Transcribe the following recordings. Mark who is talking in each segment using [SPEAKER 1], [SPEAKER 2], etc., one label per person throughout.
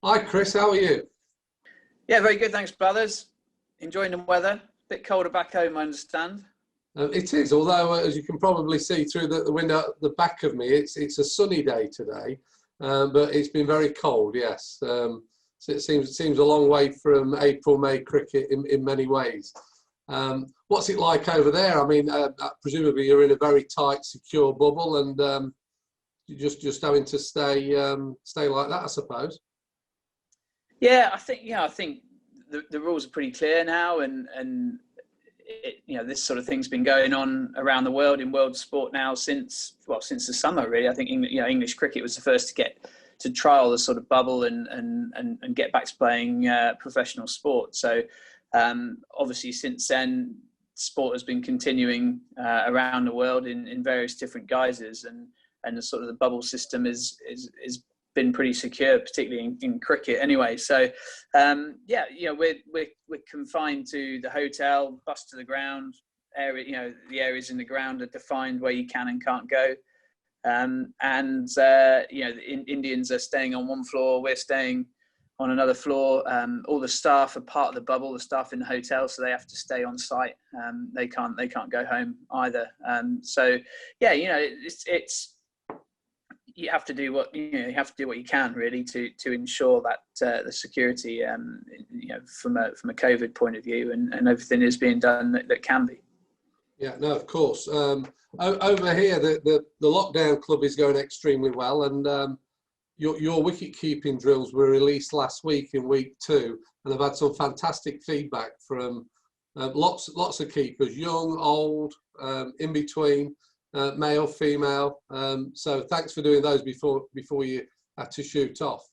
[SPEAKER 1] Hi Chris, how are you?
[SPEAKER 2] Yeah, very good, thanks, brothers. Enjoying the weather. Bit colder back home, I understand.
[SPEAKER 1] It is, although as you can probably see through the window at the back of me, it's a sunny day today, but it's been very cold. Yes, so it seems a long way from April-May cricket in many ways. What's it like over there? I mean, presumably you're in a very tight, secure bubble, and you're just having to stay like that, I suppose.
[SPEAKER 2] Yeah, I think the rules are pretty clear now, and this sort of thing's been going on around the world in world sport now since the summer, really. I think English cricket was the first to get to trial the sort of bubble and get back to playing professional sport. So obviously since then, sport has been continuing around the world in various different guises, and the sort of the bubble system is been pretty secure, particularly in cricket anyway. So we're confined to the hotel, bus to the ground area. The areas in the ground are defined where you can and can't go. The Indians are staying on one floor, we're staying on another floor. All the staff are part of the bubble, the staff in the hotel, so they have to stay on site. They can't go home either. It's you have to do what you can, really, to ensure that the security, from a COVID point of view, and everything is being done that can be.
[SPEAKER 1] Yeah, no, of course. Over here, the lockdown club is going extremely well, and your wicket keeping drills were released last week in week 2, and I've had some fantastic feedback from lots of keepers, young, old, in between. Male, female. So thanks for doing those before you had to shoot off.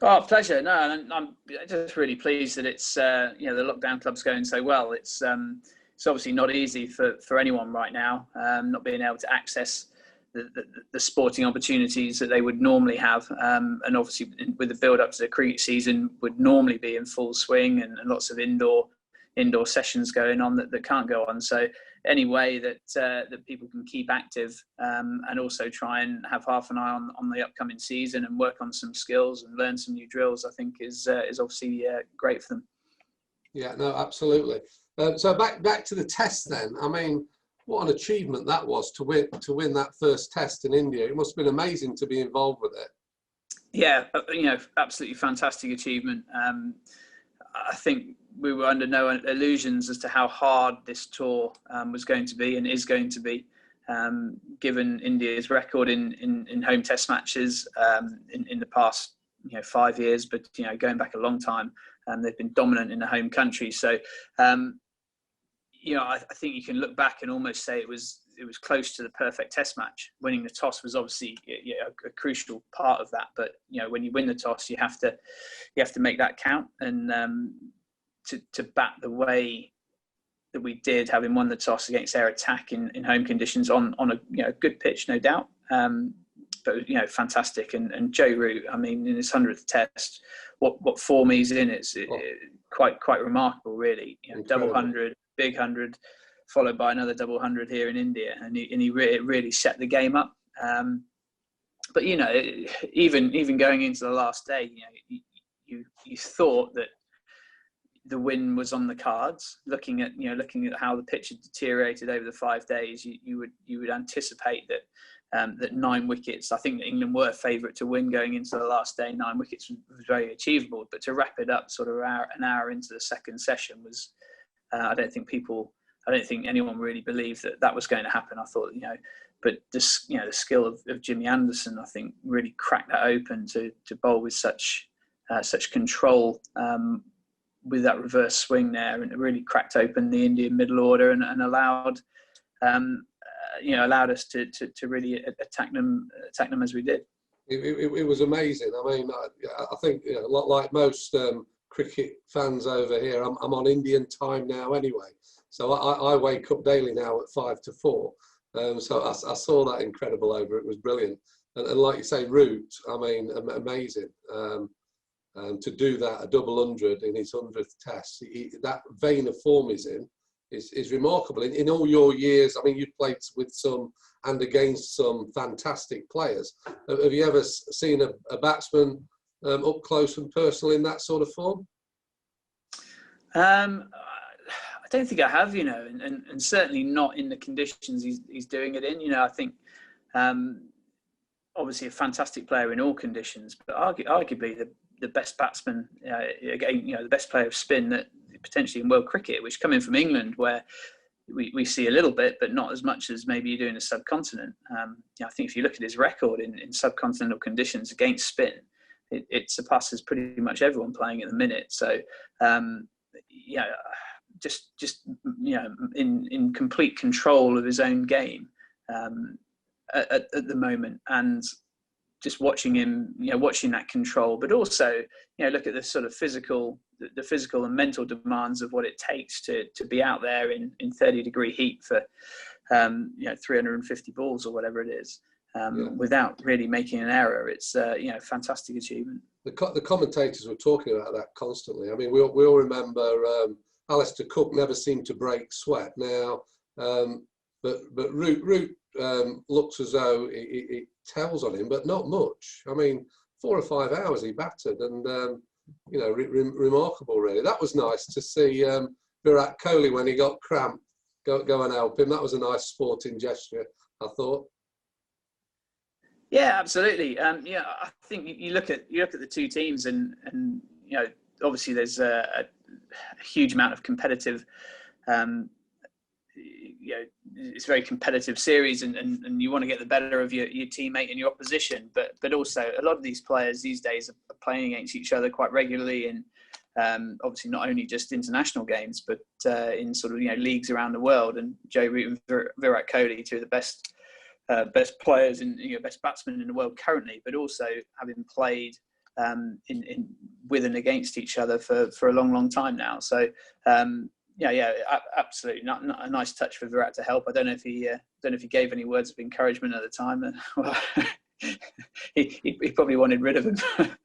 [SPEAKER 2] Oh, pleasure. No, and I'm just really pleased that it's the lockdown club's going so well. It's obviously not easy for anyone right now, not being able to access the sporting opportunities that they would normally have, and obviously with the build up to the cricket season would normally be in full swing, and lots of indoor sessions going on that can't go on. So any way that people can keep active, and also try and have half an eye on the upcoming season and work on some skills and learn some new drills, I think is obviously great for them.
[SPEAKER 1] Yeah, no, absolutely. So back to the test then. I mean, what an achievement that was to win that first test in India. It must have been amazing to be involved with it.
[SPEAKER 2] Yeah, absolutely fantastic achievement. I think we were under no illusions as to how hard this tour was going to be and is going to be, given India's record in home test matches in the past 5 years, but going back a long time, they've been dominant in the home country. So I think you can look back and almost say it was close to the perfect test match. Winning the toss was obviously a crucial part of that, but when you win the toss, you have to make that count, and to bat the way that we did, having won the toss against their attack in home conditions on a good pitch, no doubt, but fantastic. And Joe Root, I mean, in his 100th test, what form he's in, it's quite remarkable, really. Double 100, big 100, followed by another double 100 here in India, and he really set the game up. But even going into the last day, you thought that the win was on the cards. Looking at how the pitch had deteriorated over the 5 days, you would anticipate that 9 wickets. I think that England were favourite to win going into the last day. 9 wickets was very achievable, but to wrap it up sort of an hour into the second session was. I don't think anyone really believed that was going to happen. I thought, but the skill of Jimmy Anderson, I think, really cracked that open to bowl with such control, with that reverse swing there, and it really cracked open the Indian middle order and allowed us to really attack them as we did.
[SPEAKER 1] It was amazing. I mean, I think like most cricket fans over here, I'm on Indian time now anyway, so I wake up daily now at 5 to 4. So I saw that incredible over. It was brilliant, and like you say, Root, I mean, amazing. To do that, a double 100 in his 100th test, that vein of form he's in is remarkable. In all your years, I mean, you've played with some and against some fantastic players. Have you ever seen a batsman up close and personal in that sort of form?
[SPEAKER 2] I don't think I have, and certainly not in the conditions he's doing it in. I think obviously a fantastic player in all conditions, but arguably the best batsman, again, the best player of spin that potentially in world cricket, which coming from England, where we see a little bit, but not as much as maybe you do in a subcontinent. I think if you look at his record in subcontinental conditions against spin, it surpasses pretty much everyone playing at the minute. So, just in complete control of his own game at the moment, and just watching him, watching that control, but also, look at the sort of physical and mental demands of what it takes to be out there in 30-degree heat for 350 balls or whatever it is, without really making an error. It's fantastic achievement.
[SPEAKER 1] The commentators were talking about that constantly. I mean, we all remember Alistair Cook never seemed to break sweat. Now, but Root looks as though it tells on him, but not much. I mean, 4 or 5 hours he batted, and remarkable really. That was nice to see Virat Kohli when he got cramped go and help him. That was a nice sporting gesture, I thought.
[SPEAKER 2] Yeah, absolutely. I think you look at the two teams, and obviously there's a huge amount of competitive. It's a very competitive series, and you want to get the better of your teammate and your opposition. But also a lot of these players these days are playing against each other quite regularly, and obviously not only just international games, but in sort of leagues around the world. And Joe Root and Virat Kohli, two of the best players and best batsmen in the world currently, but also having played in with and against each other for a long time now. So absolutely, not a nice touch for Virat to help. I don't know if he gave any words of encouragement at the time. Well, he probably wanted rid of him.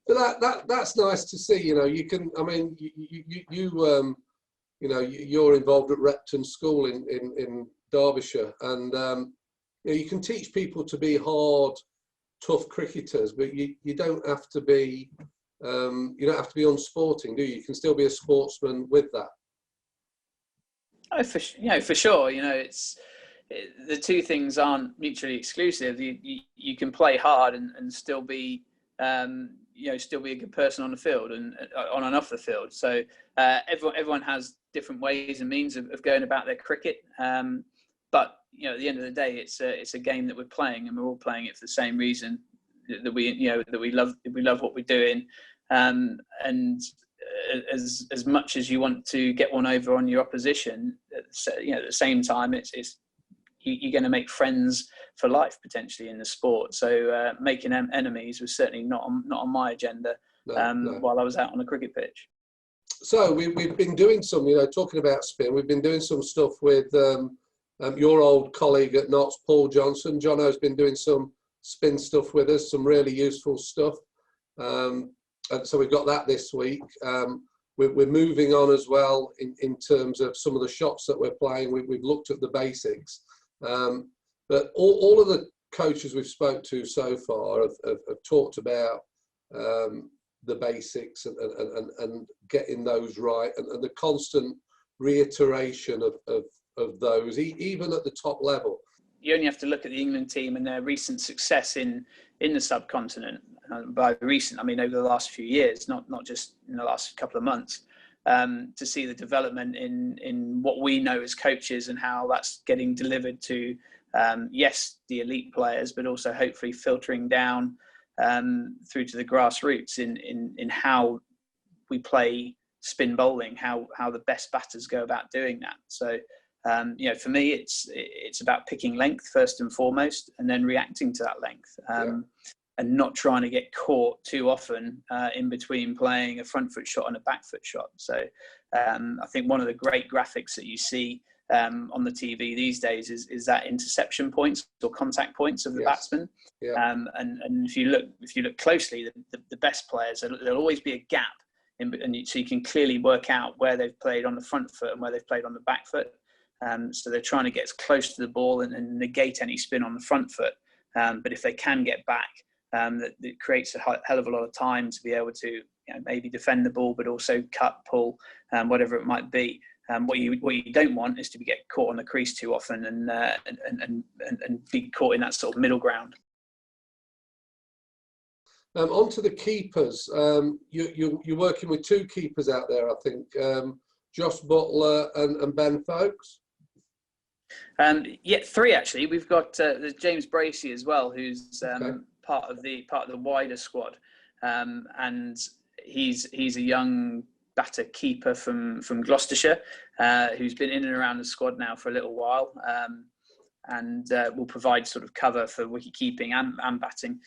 [SPEAKER 1] But that's nice to see. You can. I mean, you're involved at Repton School in Derbyshire, and you can teach people to be hard, tough cricketers, but you don't have to be unsporting, do you? You can still be a sportsman with that.
[SPEAKER 2] Oh, for sure. The two things aren't mutually exclusive. You can play hard and still be still be a good person on the field and on and off the field. So everyone has different ways and means of going about their cricket. But at the end of the day, it's a game that we're playing, and we're all playing it for the same reason, that we love what we're doing, and as much as you want to get one over on your opposition, at the same time, you're going to make friends for life potentially in the sport. So making enemies was certainly not on my agenda while I was out on the cricket pitch.
[SPEAKER 1] So we've been doing some, talking about spin, we've been doing some stuff with your old colleague at Notts, Paul Johnson. Jono's been doing some spin stuff with us, some really useful stuff. And so we've got that this week. We're moving on as well in terms of some of the shots that we're playing. We've looked at the basics. But all of the coaches we've spoke to so far have talked about the basics and getting those right, and the constant reiteration of those, even at the top level.
[SPEAKER 2] You only have to look at the England team and their recent success in the subcontinent. By recent, I mean over the last few years, not just in the last couple of months, to see the development in what we know as coaches and how that's getting delivered to, yes, the elite players, but also hopefully filtering down through to the grassroots in how we play spin bowling, how the best batters go about doing that. So, for me, it's about picking length first and foremost, and then reacting to that length, and not trying to get caught too often in between playing a front foot shot and a back foot shot. So, I think one of the great graphics that you see on the TV these days is that interception points or contact points of the batsman. Yeah. And if you look closely, the best players, there'll always be a gap, so you can clearly work out where they've played on the front foot and where they've played on the back foot. So they're trying to get as close to the ball and negate any spin on the front foot. But if they can get back, that creates a hell of a lot of time to be able to, you know, maybe defend the ball, but also cut, pull, whatever it might be. What you don't want is to be get caught on the crease too often and be caught in that sort of middle ground.
[SPEAKER 1] On to the keepers. You're working with two keepers out there, I think. Josh Butler and Ben Folkes.
[SPEAKER 2] Yeah, three actually. We've got there's James Bracey as well, who's
[SPEAKER 1] Okay.
[SPEAKER 2] part of the wider squad, and he's a young batter keeper from Gloucestershire, who's been in and around the squad now for a little while, and will provide sort of cover for wicket keeping and batting.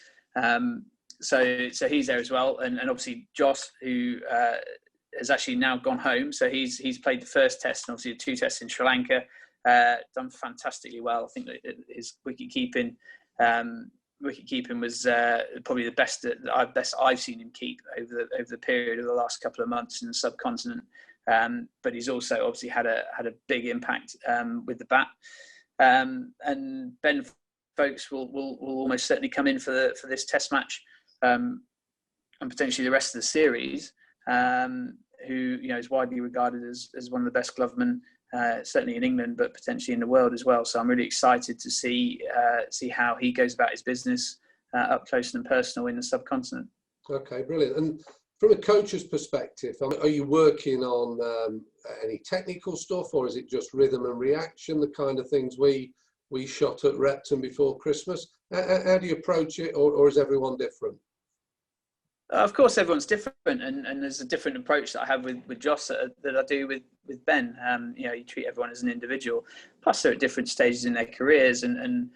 [SPEAKER 2] So he's there as well, and obviously Josh, who has actually now gone home. So he's played the first test and obviously the two tests in Sri Lanka. Done fantastically well. I think that his wicket keeping was probably the best I've seen him keep over the period of the last couple of months in the subcontinent. But he's also obviously had a big impact with the bat. And Ben Folkes will almost certainly come in for this test match, and potentially the rest of the series. Who, you know, is widely regarded as one of the best glovemen, certainly in England, but potentially in the world as well. So I'm really excited to see how he goes about his business up close and personal in the subcontinent.
[SPEAKER 1] Okay, brilliant. And from a coach's perspective, are you working on any technical stuff, or is it just rhythm and reaction, the kind of things we shot at Repton before Christmas? How do you approach it, or is everyone different?
[SPEAKER 2] Of course, everyone's different, and there's a different approach that I have with Josh that I do with Ben. You know, you treat everyone as an individual. Plus, they're at different stages in their careers, and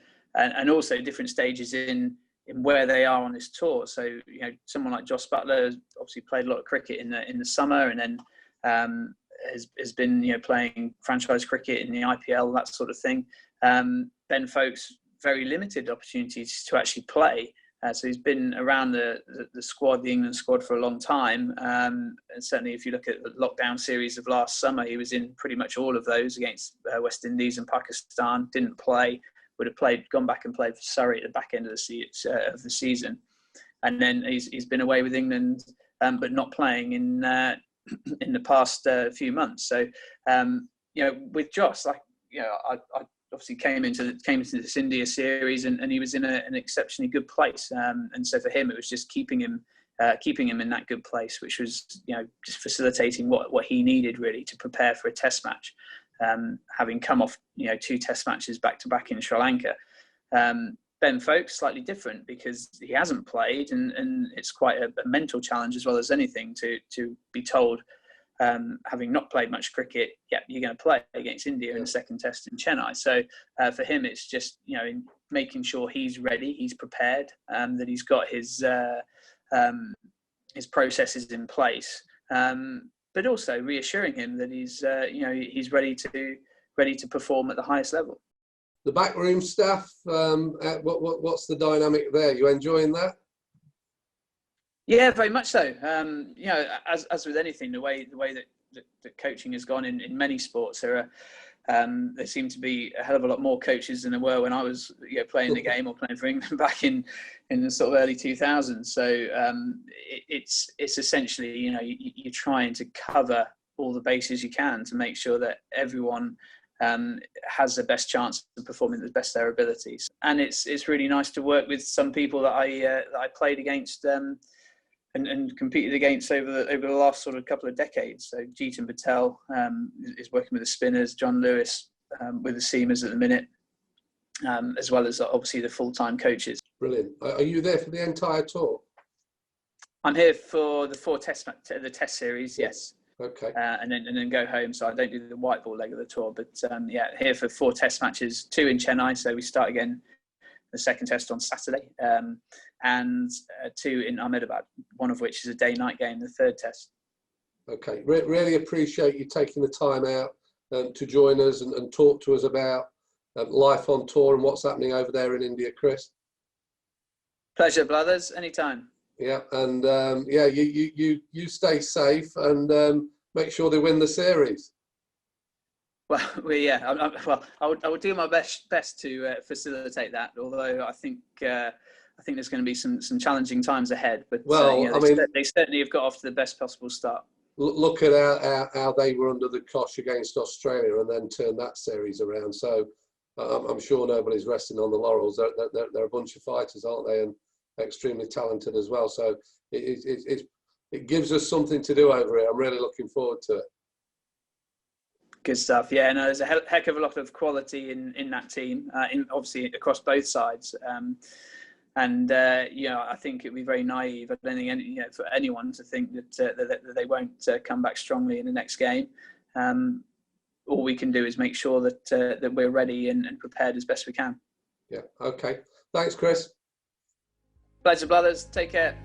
[SPEAKER 2] also different stages in where they are on this tour. So, you know, someone like Josh Butler has obviously played a lot of cricket in the summer, and then has been, you know, playing franchise cricket in the IPL, that sort of thing. Ben Folkes, very limited opportunities to actually play. So he's been around the squad, the England squad, for a long time. And certainly if you look at the lockdown series of last summer, he was in pretty much all of those against West Indies and Pakistan. Didn't play, would have gone back and played for Surrey at the back end of the season. And then he's been away with England, but not playing in the past few months. So, you know, with Josh, like, you know, I obviously came into this India series, and he was in an exceptionally good place. And so for him, it was just keeping him in that good place, which was, you know, just facilitating what he needed really to prepare for a test match. Having come off, you know, two test matches back to back in Sri Lanka. Ben Folkes, slightly different because he hasn't played, and it's quite a mental challenge as well as anything to be told, having not played much cricket, yeah, you're going to play against India in the second test in Chennai. So for him, it's just, you know, making sure he's ready, he's prepared, that he's got his processes in place, but also reassuring him that he's you know, he's ready to perform at the highest level.
[SPEAKER 1] The backroom staff, what's the dynamic there? You enjoying that?
[SPEAKER 2] Yeah, very much so. You know, as with anything, the way that coaching has gone in many sports, there seem to be a hell of a lot more coaches than there were when I was, you know, playing the game or playing for England back in the sort of early 2000s. So it's essentially, you know, you're trying to cover all the bases you can to make sure that everyone has the best chance of performing the best of their abilities. And it's really nice to work with some people that I played against. And competed against over the last sort of couple of decades. So Jeetan Patel is working with the spinners, John Lewis with the seamers at the minute, as well as obviously the full-time coaches.
[SPEAKER 1] Brilliant. Are you there for the entire tour?
[SPEAKER 2] I'm here for the test series, yes.
[SPEAKER 1] Okay.
[SPEAKER 2] And then go home. So I don't do the white ball leg of the tour, but yeah, here for 4 test matches, 2 in Chennai. So we start again the second test on Saturday, and 2 in Ahmedabad, one of which is a day-night game, the third test.
[SPEAKER 1] Okay, really appreciate you taking the time out to join us and talk to us about life on tour and what's happening over there in India, Chris.
[SPEAKER 2] Pleasure, Blathers, anytime.
[SPEAKER 1] Yeah, and yeah, you stay safe and make sure they win the series.
[SPEAKER 2] Well, I would do my best to facilitate that. Although I think I think there's going to be some challenging times ahead. But
[SPEAKER 1] Well,
[SPEAKER 2] you know, they certainly have got off to the best possible start.
[SPEAKER 1] Look at how they were under the cosh against Australia and then turned that series around. So I'm sure nobody's resting on the laurels. They're a bunch of fighters, aren't they? And extremely talented as well. So it gives us something to do over here. I'm really looking forward to it.
[SPEAKER 2] Good stuff. Yeah, no, there's a heck of a lot of quality in that team, obviously across both sides. You know, I think it'd be very naive. I don't think for anyone to think that they won't come back strongly in the next game. All we can do is make sure that we're ready and prepared as best we can.
[SPEAKER 1] Yeah. Okay. Thanks, Chris.
[SPEAKER 2] Pleasure, brothers. Take care.